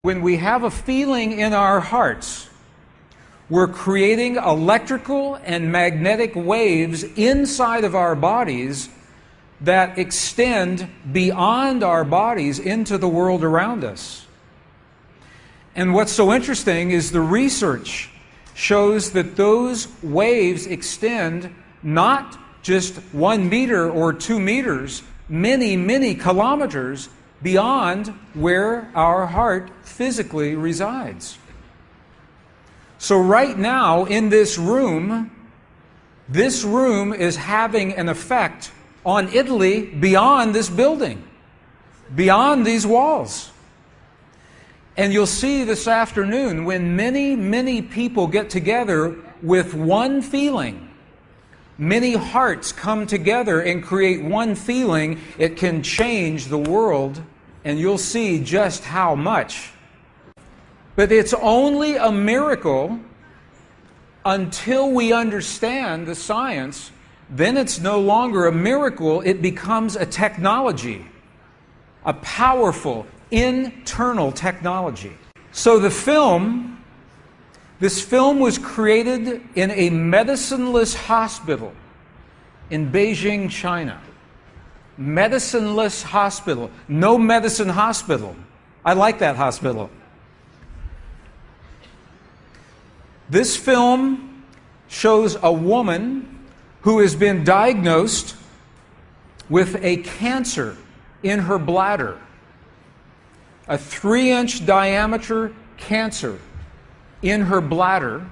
When we have a feeling in our hearts, we're creating electrical and magnetic waves inside of our bodies that extend beyond our bodies into the world around us. And what's so interesting is the research shows that those waves extend not just 1 meter or 2 meters, many, many kilometers beyond where our heart physically resides. So right now in this room is having an effect on Italy beyond this building, beyond these walls. And you'll see this afternoon when many, many people get together with one feeling, many hearts come together and create one feeling, it can change the world, and you'll see just how much. But it's only a miracle until we understand the science. Then it's no longer a miracle, it becomes a technology, a powerful internal technology. So this film was created in a medicineless hospital in Beijing, China. Medicineless hospital. No medicine hospital. I like that hospital. This film shows a woman who has been diagnosed with a cancer in her bladder. A 3-inch diameter cancer in her bladder.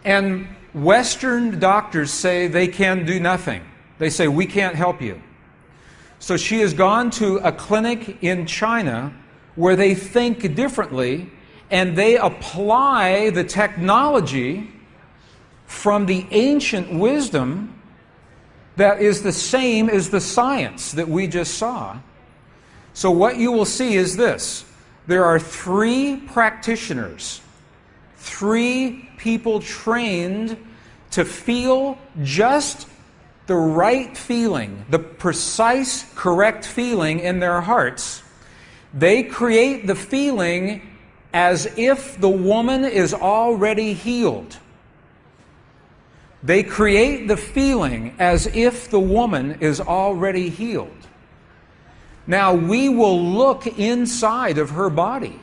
And Western doctors say they can do nothing. They say, we can't help you. So she has gone to a clinic in China where they think differently and they apply the technology from the ancient wisdom that is the same as the science that we just saw. So what you will see is this. There are 3 practitioners, 3 people trained to feel just the right feeling, the precise, correct feeling in their hearts. They create the feeling as if the woman is already healed. They create the feeling as if the woman is already healed. Now, we will look inside of her body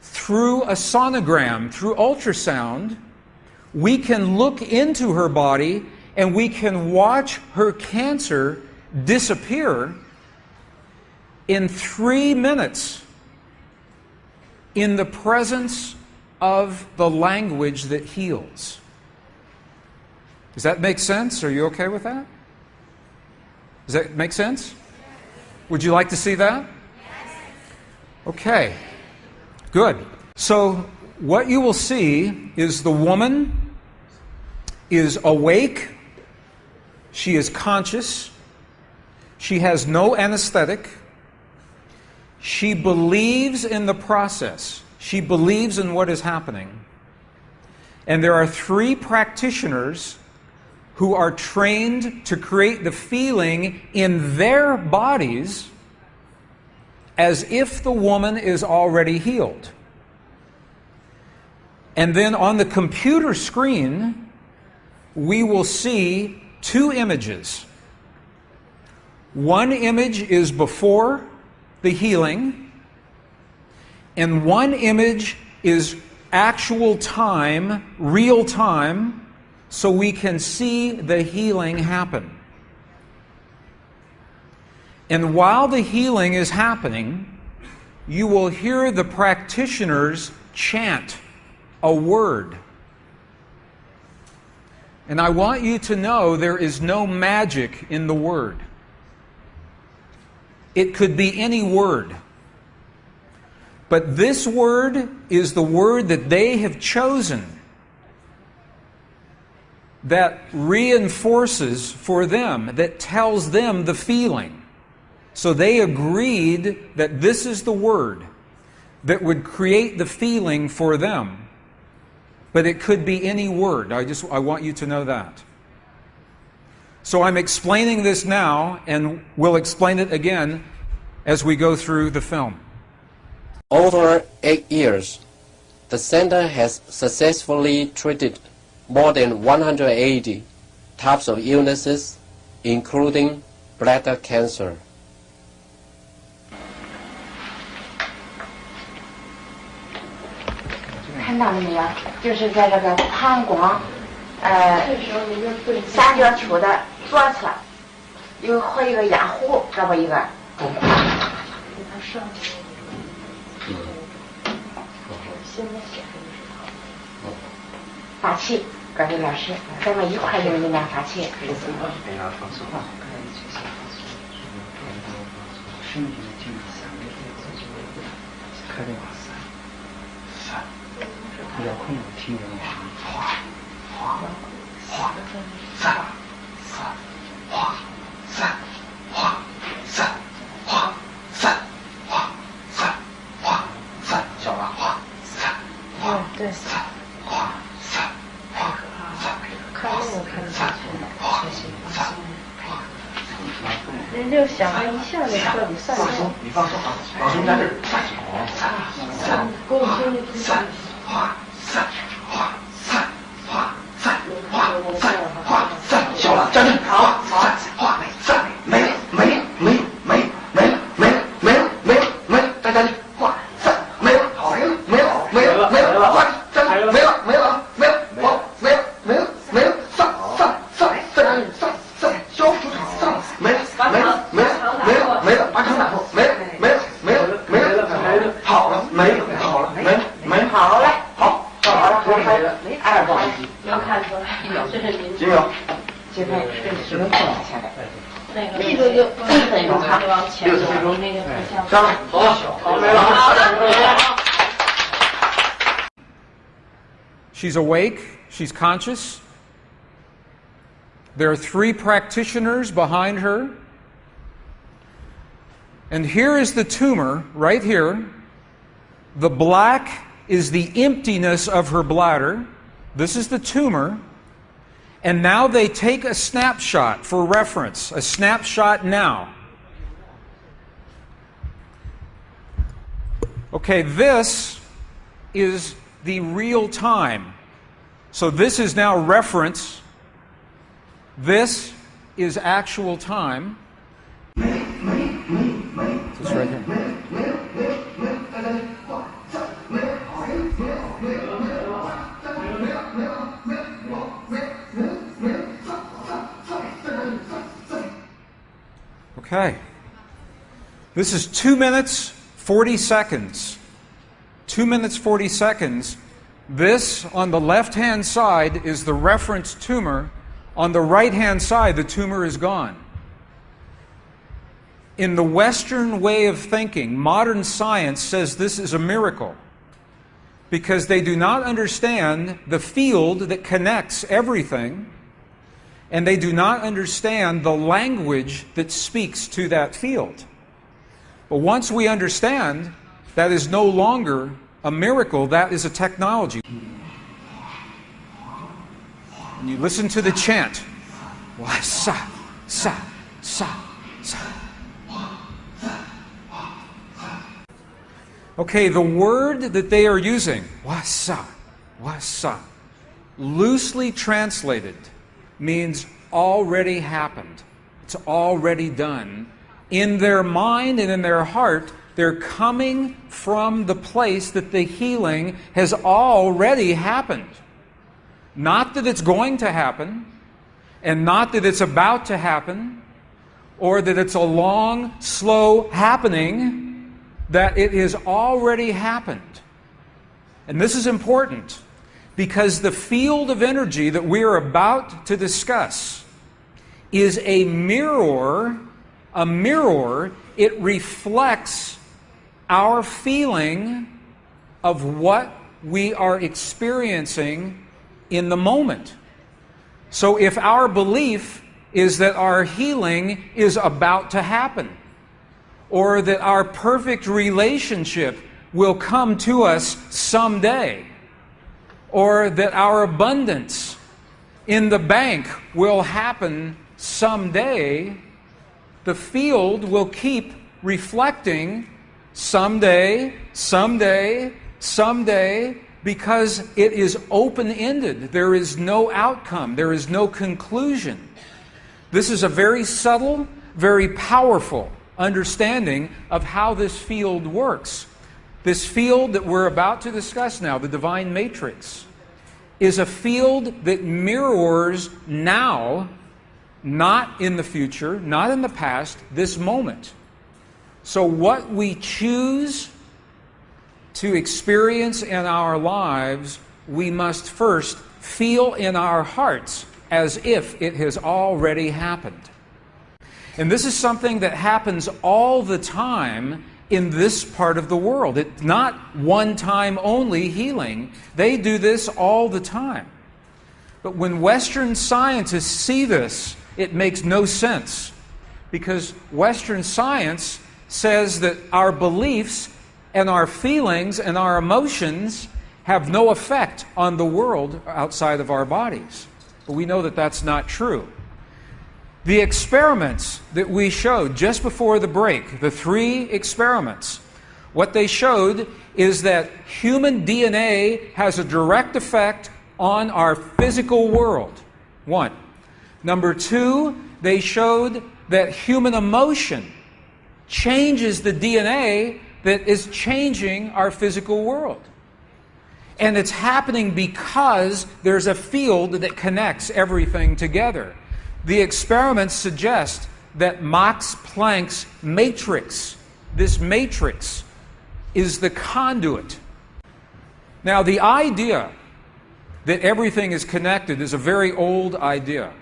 through a sonogram, through ultrasound. We can look into her body and we can watch her cancer disappear in 3 minutes in the presence of the language that heals. Does that make sense? Are you okay with that? Does that make sense? Would you like to see that? Okay, good. So what you will see is the woman is awake, she is conscious, she has no anesthetic, she believes in the process, she believes in what is happening. And there are 3 practitioners who are trained to create the feeling in their bodies as if the woman is already healed. And then on the computer screen, we will see 2 images. One image is before the healing, and one image is actual time, real time, so we can see the healing happen. And while the healing is happening, you will hear the practitioners chant a word. And I want you to know there is no magic in the word. It could be any word. But this word is the word that they have chosen that reinforces for them, that tells them the feeling. So they agreed that this is the word that would create the feeling for them. But it could be any word. I want you to know that. So I'm explaining this now, and we'll explain it again as we go through the film. Over 8 years, the center has successfully treated more than 180 types of illnesses, including bladder cancer. 看到了没有？就是在这个膀胱三角球的左侧有和一个压弧，这么一个。发气，各位老师，咱们一块用力量发气。比较困难，听人哗哗哗三三哗三哗三哗三哗三哗三，小了哗三哗对三哗三哗三，看那个看得下去，学习放松。人就想着一下就彻底散松，你放松啊，老师在这儿，三给我听一听。哗三哗三哗三哗三哗三，小了站正，好，三哗三，没了没了没了没了没了没了没了没了没了，再站正，哗三没了没了没了没了没了，哗站正，没了没了没了，好没了没了没了，上上上再站正，上上消除上没了没了没了没了没了，把长打破，没了没了没了没了没了，好了没了好了没了没了，好嘞。2个能看出来，这是您。金有，金分是能看下来。那个力度就1分钟哈，往前走，那个上来，好，没了。She's awake, she's conscious. There are 3 practitioners behind her. And here is the tumor, right here. The black is the emptiness of her bladder. This is the tumor. And now they take a snapshot for reference, a snapshot now. Okay, this is the real time. So this is now reference. This is actual time. This right here. Okay. This is 2 minutes, 40 seconds. 2 minutes, 40 seconds. This, on the left-hand side, is the reference tumor. On the right-hand side, the tumor is gone. In the Western way of thinking, modern science says this is a miracle because they do not understand the field that connects everything, and they do not understand the language that speaks to that field. But once we understand, that is no longer a miracle, that is a technology. And you listen to the chant. Wa sa sa sa sa. Okay, the word that they are using, wasa, loosely translated, means already happened. It's already done. In their mind and in their heart, they're coming from the place that the healing has already happened. Not that it's going to happen, and not that it's about to happen, or that it's a long, slow happening, that it has already happened. And this is important, because the field of energy that we are about to discuss is a mirror. A mirror, it reflects our feeling of what we are experiencing in the moment. So if our belief is that our healing is about to happen, or that our perfect relationship will come to us someday, or that our abundance in the bank will happen someday, the field will keep reflecting someday, someday, someday, because it is open-ended. There is no outcome. There is no conclusion. This is a very subtle, very powerful understanding of how this field works. This field that we're about to discuss now, the divine matrix, is a field that mirrors now, not in the future, not in the past, this moment. So what we choose to experience in our lives, we must first feel in our hearts as if it has already happened. And this is something that happens all the time in this part of the world. It's not one-time only healing. They do this all the time. But when Western scientists see this, it makes no sense, because Western science says that our beliefs and our feelings and our emotions have no effect on the world outside of our bodies. But we know that that's not true. The experiments that we showed just before the break, the 3 experiments, what they showed is that human DNA has a direct effect on our physical world. 1. Number 2, they showed that human emotion changes the DNA that is changing our physical world. And it's happening because there's a field that connects everything together. The experiments suggest that Max Planck's matrix, this matrix, is the conduit. Now, the idea that everything is connected is a very old idea.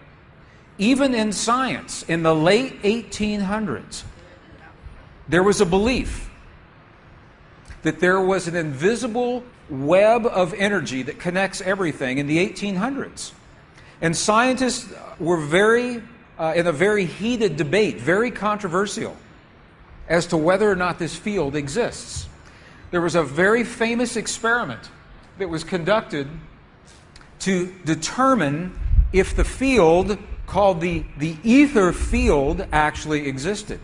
Even in science, in the late 1800s, there was a belief that there was an invisible web of energy that connects everything in the 1800s. And scientists were in a very heated debate, very controversial, as to whether or not this field exists. There was a very famous experiment that was conducted to determine if the field called the ether field actually existed.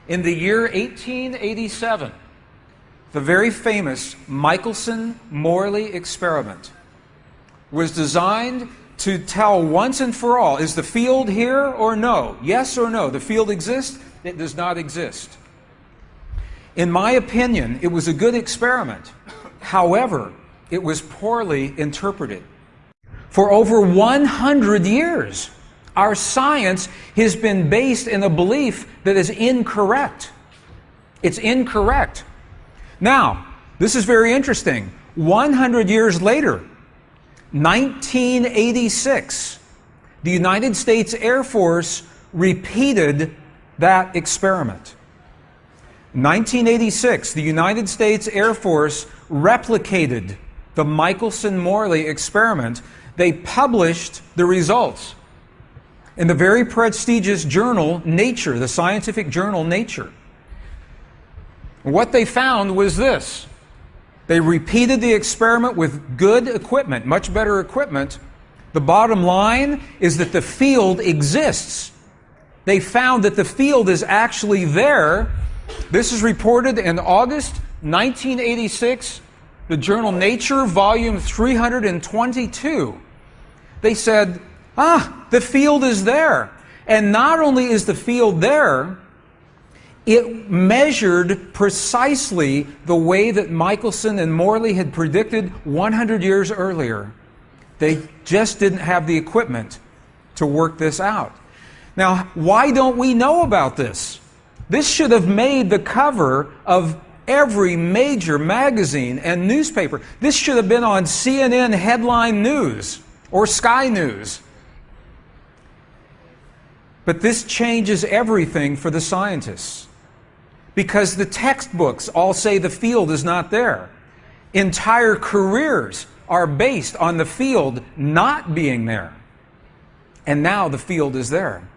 In the year 1887, the very famous Michelson-Morley experiment was designed to tell once and for all, is the field here or no? Yes or no? The field exists? It does not exist. In my opinion, it was a good experiment. However, it was poorly interpreted. For over 100 years, our science has been based in a belief that is incorrect. It's incorrect. Now, this is very interesting. 100 years later, 1986, the United States Air Force repeated that experiment. 1986, the United States Air Force replicated the Michelson-Morley experiment. They published the results in the very prestigious journal Nature, the scientific journal Nature. What they found was this. They repeated the experiment with good equipment, much better equipment. The bottom line is that the field exists. They found that the field is actually there. This is reported in August 1986, the journal Nature, volume 322. They said, the field is there. And not only is the field there, it measured precisely the way that Michelson and Morley had predicted 100 years earlier. They just didn't have the equipment to work this out. Now, why don't we know about this? This should have made the cover of every major magazine and newspaper. This should have been on CNN headline news or Sky News. But this changes everything for the scientists, because the textbooks all say the field is not there. Entire careers are based on the field not being there. And now the field is there.